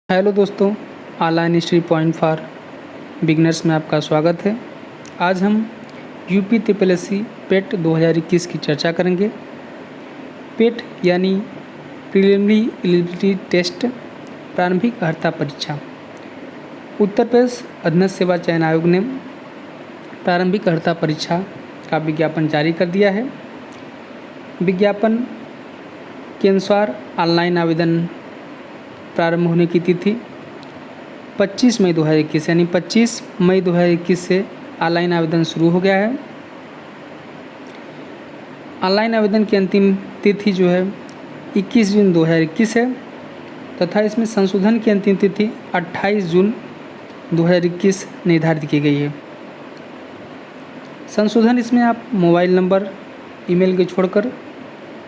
Hello दोस्तों, online history point for beginners में आपका स्वागत है। आज हम यूपी ट्रिपल एस सी पेट 2021 की चर्चा करेंगे। पेट यानी प्रीलिमिनरी एलिजिबिलिटी टेस्ट, प्रारंभिक अर्हता परीक्षा। उत्तर प्रदेश अधीनस्थ सेवा चयन आयोग ने प्रारंभिक अर्हता परीक्षा का विज्ञापन जारी कर दिया है। विज्ञापन के अनुसार ऑनलाइन आवेदन प्रारंभ होने की तिथि 25 मई 2021 यानी 25 मई 2021 से ऑनलाइन आवेदन शुरू हो गया है। ऑनलाइन आवेदन की अंतिम तिथि जो है 21 जून 2021 है तथा इसमें संशोधन की अंतिम तिथि 28 जून 2021 निर्धारित की गई है। संशोधन इसमें आप मोबाइल नंबर, ईमेल के छोड़कर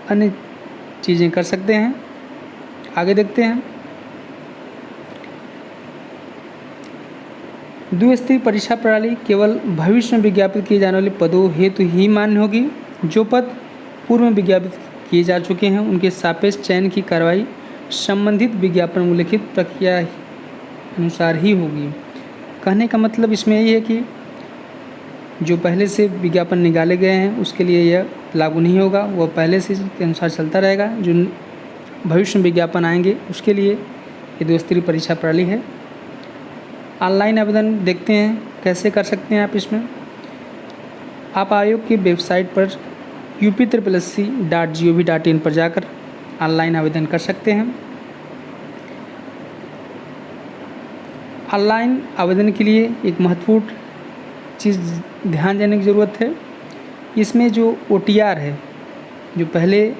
अन्य चीज़ें कर सकते हैं। आगे देखते हैं। द्विस्तरीय परीक्षा प्रणाली केवल भविष्य में विज्ञापित किए जाने वाले पदों हेतु ही मान्य होगी। जो पद पूर्व में विज्ञापित किए जा चुके हैं उनके सापेक्ष चयन की कार्रवाई संबंधित विज्ञापन में उल्लिखित प्रक्रिया अनुसार ही होगी। कहने का मतलब इसमें यही है कि जो पहले से विज्ञापन निकाले गए हैं उसके लिए यह लागू नहीं होगा, वह पहले से के अनुसार चलता रहेगा। जो भविष्य में विज्ञापन आएंगे उसके लिए ये द्विस्तरीय परीक्षा प्रणाली है। ऑनलाइन आवेदन देखते हैं कैसे कर सकते हैं। आप आयोग की वेबसाइट पर upSSC.gov.in पर जाकर ऑनलाइन आवेदन कर सकते हैं। ऑनलाइन आवेदन के लिए एक महत्वपूर्ण चीज़ ध्यान देने की ज़रूरत है। इसमें जो OTR है, जो पहले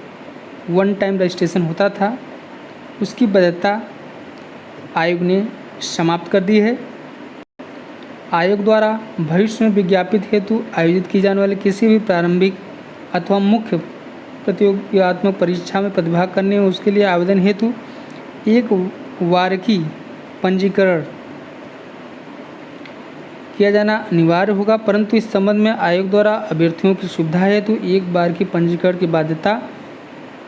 वन टाइम रजिस्ट्रेशन होता था, उसकी वैधता आयोग ने समाप्त कर दी है। आयोग द्वारा भविष्य में विज्ञापित हेतु आयोजित की जाने वाले किसी भी प्रारंभिक अथवा मुख्य प्रतियोगितात्मक परीक्षा में प्रतिभाग करने में उसके लिए आवेदन हेतु एक वार्षिकी पंजीकरण किया जाना अनिवार्य होगा, परंतु इस संबंध में आयोग द्वारा अभ्यर्थियों की सुविधा हेतु एक बार की पंजीकरण की बाध्यता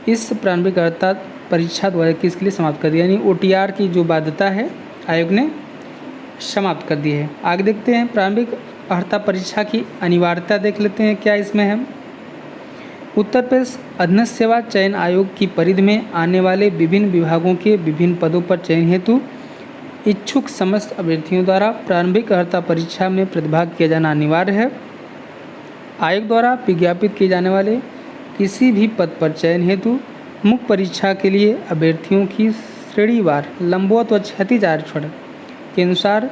इस प्रारंभिक अर्हता परीक्षा 2021 के लिए समाप्त कर दी। यानी OTR की जो बाध्यता है आयोग ने समाप्त कर दी है। आगे देखते हैं। प्रारंभिक अर्हता परीक्षा की अनिवार्यता देख लेते हैं क्या इसमें है। उत्तर प्रदेश अधीनस्थ सेवा चयन आयोग की परिधि में आने वाले विभिन्न विभागों के विभिन्न पदों पर चयन हेतु इच्छुक समस्त अभ्यर्थियों द्वारा प्रारंभिक अर्हता परीक्षा में प्रतिभाग किया जाना अनिवार्य है। आयोग द्वारा विज्ञापित किए जाने वाले किसी भी पद पर चयन हेतु मुख्य परीक्षा के लिए अभ्यर्थियों की श्रेणीवार लंबवत व क्षैतिज आरक्षण के अनुसार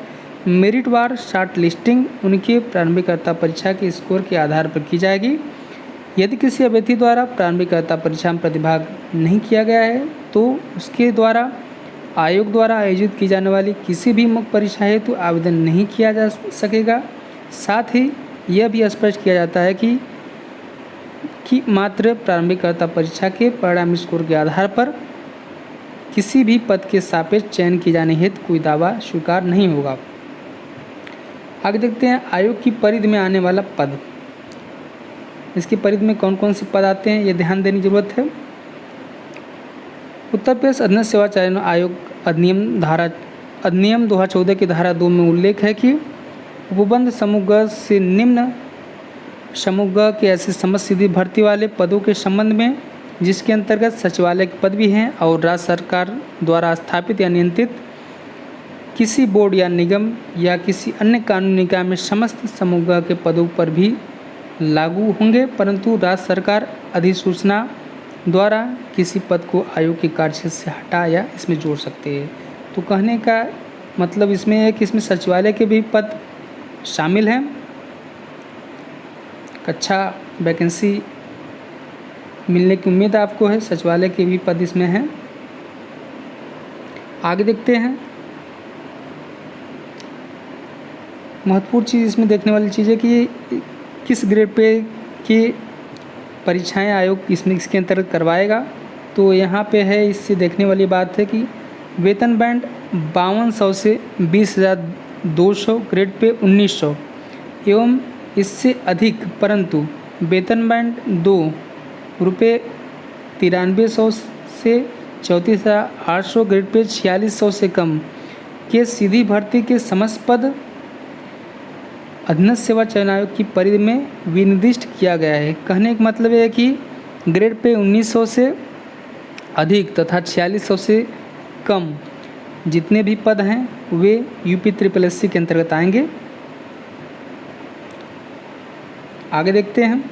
मेरिटवार शॉर्ट लिस्टिंग उनके प्रारंभिक अर्हता परीक्षा के स्कोर के आधार पर की जाएगी। यदि किसी अभ्यर्थी द्वारा प्रारंभिक अर्हता परीक्षा में प्रतिभाग नहीं किया गया है तो उसके द्वारा आयोग द्वारा आयोजित की जाने वाली किसी भी मुख्य परीक्षा हेतु आवेदन नहीं किया जा सकेगा। साथ ही यह भी स्पष्ट किया जाता है कि मात्र प्रारंभिक अर्हता परीक्षा के परिणामी स्कोर के आधार पर किसी भी पद के सापेक्ष चयन किए जाने हेतु कोई दावा स्वीकार नहीं होगा। आगे देखते हैं। आयोग की परिधि में आने वाला पद, इसकी परिधि में कौन कौन से पद आते हैं ये ध्यान देने की जरूरत है। उत्तर प्रदेश अधीनस्थ सेवा चयन आयोग अधिनियम 2014 की धारा 2 में उल्लेख है कि उपबंध समूह ग से निम्न समूह ग के ऐसे समस्त सीधी भर्ती वाले पदों के संबंध में जिसके अंतर्गत सचिवालय के पद भी हैं और राज्य सरकार द्वारा स्थापित या नियंत्रित किसी बोर्ड या निगम या किसी अन्य कानूनी निकाय में समस्त समूह ग के पदों पर भी लागू होंगे, परंतु राज्य सरकार अधिसूचना द्वारा किसी पद को आयोग के कार्यक्षेत्र से हटा या इसमें जोड़ सकते हैं। तो कहने का मतलब इसमें है कि इसमें सचिवालय के भी पद शामिल हैं। अच्छा वैकेंसी मिलने की उम्मीद आपको है। सचिवालय के भी पद इसमें हैं। आगे देखते हैं। महत्वपूर्ण चीज़ इसमें देखने वाली चीज़ है कि किस ग्रेड पे की परीक्षाएं आयोग इसके अंतर्गत करवाएगा। तो यहाँ पे है, इससे देखने वाली बात है कि वेतन बैंड 5200 से 20,200, ग्रेड पे 1900 एवं इससे अधिक, परंतु वेतन बैंड 2 रुपये 9300 से 34,800, ग्रेड पे 4600 से कम के सीधी भर्ती के समस्त पद अधीनस्थ सेवा चयन आयोग की परिधि में विनिर्दिष्ट किया गया है। कहने का मतलब है कि ग्रेड पे 1900 से अधिक तथा 4600 से कम जितने भी पद हैं वे UPSSC के अंतर्गत आएंगे। आगे देखते हैं,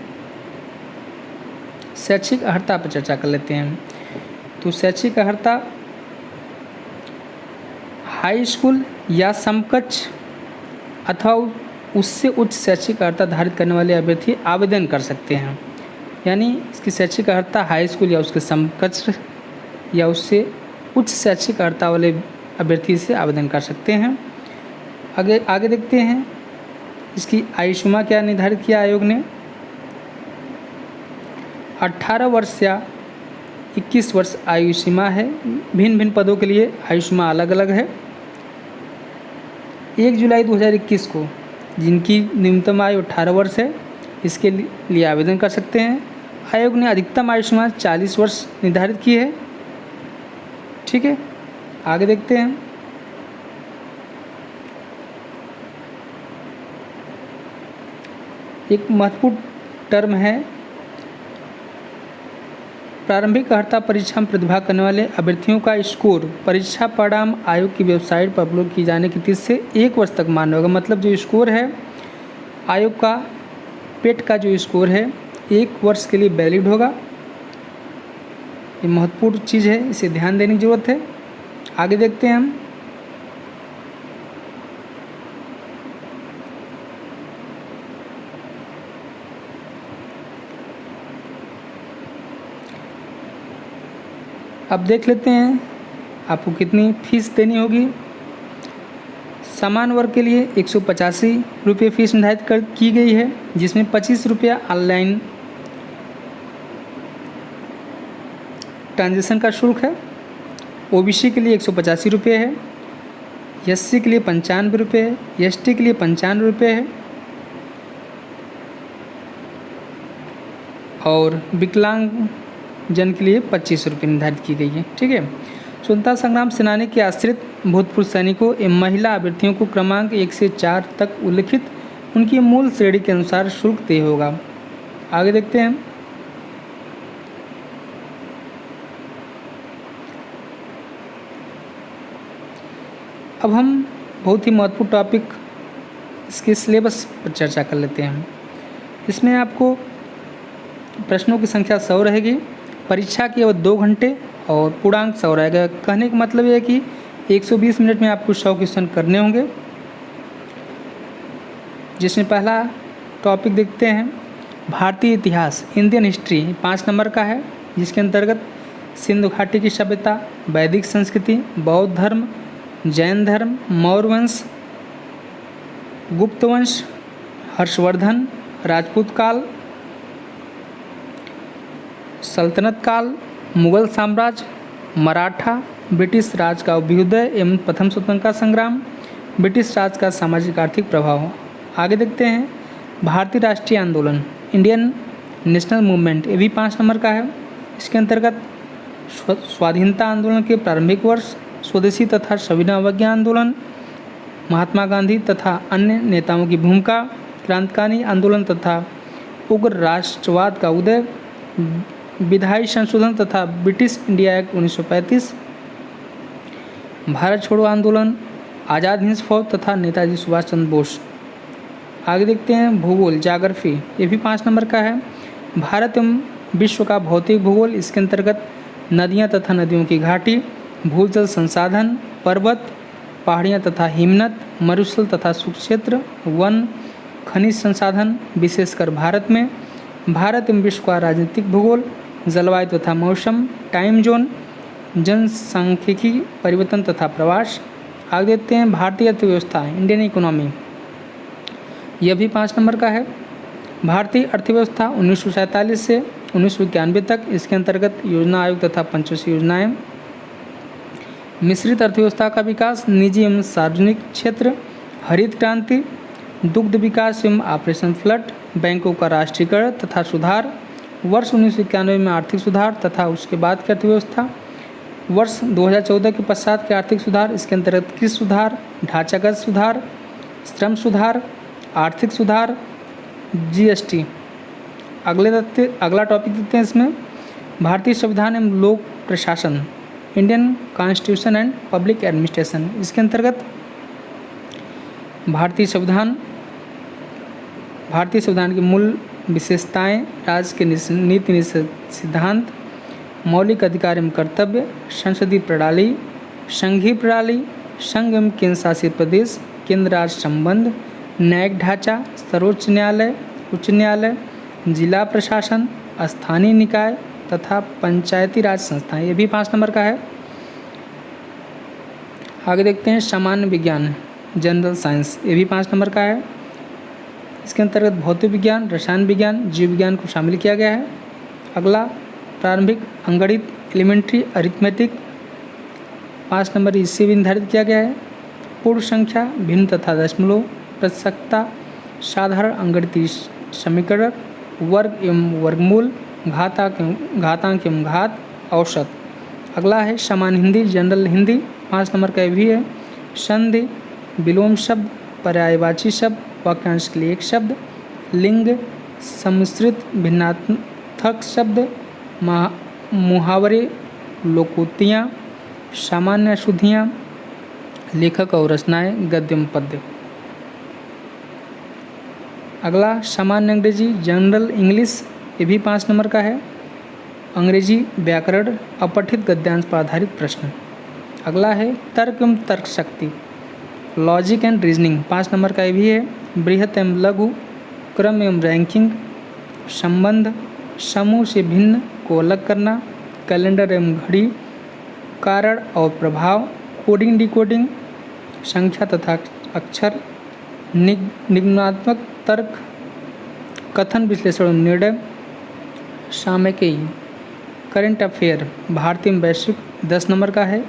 शैक्षिक अर्हता पर चर्चा कर लेते हैं। तो शैक्षिक अर्हता हाई स्कूल या समकक्ष अथवा उससे उच्च शैक्षिक अर्हता धारित करने वाले अभ्यर्थी आवेदन कर सकते हैं। यानी इसकी शैक्षिक अर्हता हाई स्कूल या उसके समकक्ष या उससे उच्च शैक्षिक अर्हता वाले अभ्यर्थी से आवेदन कर सकते हैं। आगे देखते हैं, इसकी आयु सीमा क्या निर्धारित किया आयोग ने। 18 वर्ष या 21 वर्ष आयु सीमा है। भिन्न भिन्न पदों के लिए आयु सीमा अलग अलग है। 1 जुलाई 2021 को जिनकी न्यूनतम आयु 18 वर्ष है इसके लिए आवेदन कर सकते हैं। आयोग ने अधिकतम आयु सीमा 40 वर्ष निर्धारित की है। ठीक है, आगे देखते हैं, एक महत्वपूर्ण टर्म है प्रारंभिक अर्हता परीक्षा में प्रतिभाग करने वाले अभ्यर्थियों का स्कोर परीक्षा परिणाम आयोग की वेबसाइट पर अपलोड किए जाने की तिथि से 1 वर्ष तक मान्य होगा। मतलब जो स्कोर है आयोग का पेट का जो स्कोर है 1 वर्ष के लिए वैलिड होगा। ये महत्वपूर्ण चीज़ है, इसे ध्यान देने की ज़रूरत है। आगे देखते हैं हम, अब देख लेते हैं आपको कितनी फीस देनी होगी। समान वर्ग के लिए 185 रुपये फीस निर्धारित की गई है, जिसमें 25 रुपया ऑनलाइन ट्रांजैक्शन का शुल्क है। OBC के लिए 185 रुपये है, SC के लिए 95 रुपये है, ST के लिए 95 रुपये है और विकलांग जन के लिए 25 रुपये निर्धारित की गई है। ठीक है, स्वतंत्रता संग्राम सेनानी के आश्रित भूतपूर्व सैनिकों एवं महिला अभ्यर्थियों को क्रमांक 1 से 4 तक उल्लिखित उनकी मूल श्रेणी के अनुसार शुल्क देय होगा। आगे देखते हैं, अब हम बहुत ही महत्वपूर्ण टॉपिक इसके सिलेबस पर चर्चा कर लेते हैं। इसमें आपको प्रश्नों की संख्या 100 रहेगी, परीक्षा की अवधि 2 घंटे और पूर्णांक 100 रहेगा। कहने का मतलब ये है कि 120 मिनट में आपको 100 क्वेश्चन करने होंगे। जिसमें पहला टॉपिक देखते हैं, भारतीय इतिहास इंडियन हिस्ट्री 5 नंबर का है, जिसके अंतर्गत सिंधु घाटी की सभ्यता, वैदिक संस्कृति, बौद्ध धर्म, जैन धर्म, मौर्य वंश, गुप्त वंश, हर्षवर्धन, राजपूत काल, सल्तनत काल, मुगल साम्राज्य, मराठा, ब्रिटिश राज का अभ्युदय एवं प्रथम स्वतंत्रता संग्राम, ब्रिटिश राज का सामाजिक आर्थिक प्रभाव। आगे देखते हैं, भारतीय राष्ट्रीय आंदोलन इंडियन नेशनल मूवमेंट, ये भी 5 नंबर का है। इसके अंतर्गत स्वाधीनता आंदोलन के प्रारंभिक वर्ष, स्वदेशी तथा सविनय अवज्ञा आंदोलन, महात्मा गांधी तथा अन्य नेताओं की भूमिका, क्रांतिकारी आंदोलन तथा उग्र राष्ट्रवाद का उदय, विधायी संशोधन तथा ब्रिटिश इंडिया एक्ट 1935, भारत छोड़ो आंदोलन, आज़ाद हिंद फौज तथा नेताजी सुभाष चंद्र बोस। आगे देखते हैं, भूगोल ज्योग्राफी, ये भी 5 नंबर का है। भारत एवं विश्व का भौतिक भूगोल, इसके अंतर्गत नदियाँ तथा नदियों की घाटी, भूजल संसाधन, पर्वत, पहाड़ियाँ तथा हिमनद, मरुस्थल तथा शुष्क क्षेत्र, वन, खनिज संसाधन विशेषकर भारत में, भारत एवं विश्व का राजनीतिक भूगोल, जलवायु तथा मौसम, टाइम जोन, जनसांख्यिकी परिवर्तन तथा प्रवास। आगे देखते हैं, भारतीय अर्थव्यवस्था इंडियन इकोनॉमी, यह भी 5 नंबर का है। भारतीय अर्थव्यवस्था 1947 से 1991 तक, इसके अंतर्गत योजना आयोग तथा पंचवर्षीय योजनाएं, मिश्रित अर्थव्यवस्था का विकास, निजी एवं सार्वजनिक क्षेत्र, हरित क्रांति, दुग्ध विकास एवं ऑपरेशन फ्लड, बैंकों का राष्ट्रीयकरण तथा सुधार, वर्ष 1991 में आर्थिक सुधार तथा उसके बाद की अर्थव्यवस्था, वर्ष 2014 के पश्चात के आर्थिक सुधार, इसके अंतर्गत कृषि सुधार, ढांचागत सुधार, श्रम सुधार, आर्थिक सुधार, जीएसटी। अगला टॉपिक देखते हैं इसमें, भारतीय संविधान एवं लोक प्रशासन, Indian constitution and public administration. इसके अंतर्गत भारतीय संविधान की मूल विशेषताएं, राज्य के नीति सिद्धांत, मौलिक अधिकार एवं कर्तव्य, संसदीय प्रणाली, संघीय प्रणाली, संघ एवं केंद्र शासित प्रदेश, केंद्र राज्य संबंध, न्यायिक ढांचा, सर्वोच्च न्यायालय, उच्च न्यायालय, जिला प्रशासन, स्थानीय निकाय तथा पंचायती राज संस्थाएं। ये भी 5 नंबर का है। आगे देखते हैं सामान्य विज्ञान, जनरल साइंस, ये भी 5 नंबर का है। इसके अंतर्गत भौतिक विज्ञान, रसायन विज्ञान, जीव विज्ञान को शामिल किया गया है। अगला प्रारंभिक अंकगणित, एलिमेंट्री अरिथमेटिक, 5 नंबर इससे भी निर्धारित किया गया है। पूर्ण संख्या, भिन्न तथा दशमलव, प्रतिशतता, साधारण अंकगणितीय समीकरण, वर्ग एवं वर्गमूल, घातांक एवं घात, औसत। अगला है सामान्य हिंदी, जनरल हिंदी, 5 नंबर का भी है। संधि, विलोम शब्द, पर्यायवाची शब्द, वाक्यांश के लिए एक शब्द, लिंग, सम्मिश्रित भिन्नार्थक शब्द, मुहावरे, लोकोक्तियाँ, सामान्य अशुद्धियाँ, लेखक और रचनाएं, गद्य एवं पद्य। अगला सामान्य अंग्रेजी, जनरल इंग्लिश, ये भी 5 नंबर का है। अंग्रेजी व्याकरण, अपठित गद्यांश पर आधारित प्रश्न। अगला है तर्क एवं तर्क शक्ति, लॉजिक एंड रीजनिंग, 5 नंबर का ये भी है। बृहत एवं लघु, क्रम एवं रैंकिंग, संबंध, समूह से भिन्न को अलग करना, कैलेंडर एवं घड़ी, कारण और प्रभाव, कोडिंग डिकोडिंग, संख्या तथा अक्षर, निगमनात्मक तर्क, कथन विश्लेषण एवं निर्णय, सामयिकी, करंट अफेयर, भारतीय एवं वैश्विक, 10 नंबर का है,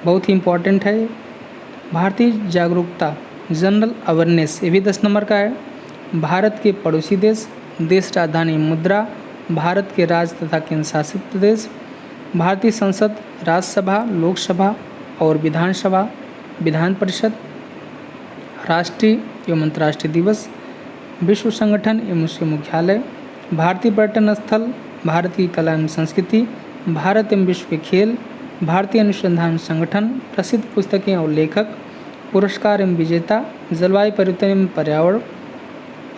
बहुत ही इम्पोर्टेंट है। भारतीय जागरूकता, जनरल अवेयरनेस, ये भी 10 नंबर का है। भारत के पड़ोसी देश, देश राजधानी मुद्रा, भारत के राज्य तथा केंद्र शासित प्रदेश, भारतीय संसद, राज्यसभा, लोकसभा और विधानसभा, विधान परिषद, राष्ट्रीय एवं अंतर्राष्ट्रीय दिवस, विश्व संगठन एवं उसके मुख्यालय, भारतीय पर्यटन स्थल, भारत की कला एवं संस्कृति, भारत एवं विश्व के खेल, भारतीय अनुसंधान संगठन, प्रसिद्ध पुस्तकें और लेखक, पुरस्कार एवं विजेता, जलवायु परिवर्तन एवं पर्यावरण,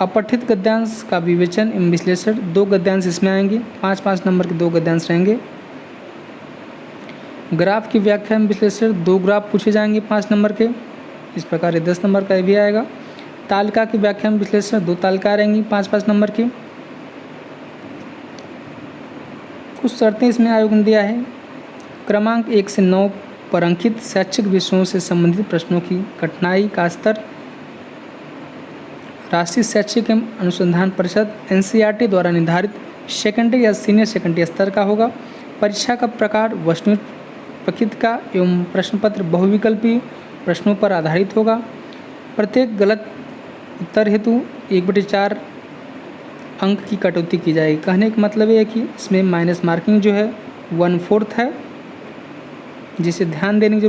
अपठित गद्यांश का विवेचन एवं विश्लेषण, 2 गद्यांश इसमें आएंगे, 5-5 नंबर के 2 गद्यांश रहेंगे। ग्राफ की व्याख्या एवं विश्लेषण, 2 ग्राफ पूछे जाएंगे 5 नंबर के, इस प्रकार ये 10 नंबर का भी आएगा। तालिका की व्याख्या एवं विश्लेषण, 2 तालिका रहेंगी 5-5 नंबर की। कुछ शर्तें इसमें आयोग ने दिया है। क्रमांक 1 से 9 पर अंकित शैक्षिक विषयों से संबंधित प्रश्नों की कठिनाई का स्तर राष्ट्रीय शैक्षिक एवं अनुसंधान परिषद NCERT द्वारा निर्धारित सेकेंडरी या सीनियर सेकेंडरी स्तर का होगा। परीक्षा का प्रकार वस्तुनिष्ठ प्रकृति का एवं प्रश्न पत्र बहुविकल्पी प्रश्नों पर आधारित होगा। प्रत्येक गलत उत्तर हेतु 1/4 अंक की कटौती की जाएगी। कहने का मतलब ये है कि इसमें माइनस मार्किंग जो है 1/4 है, जिसे ध्यान देने की जरूरत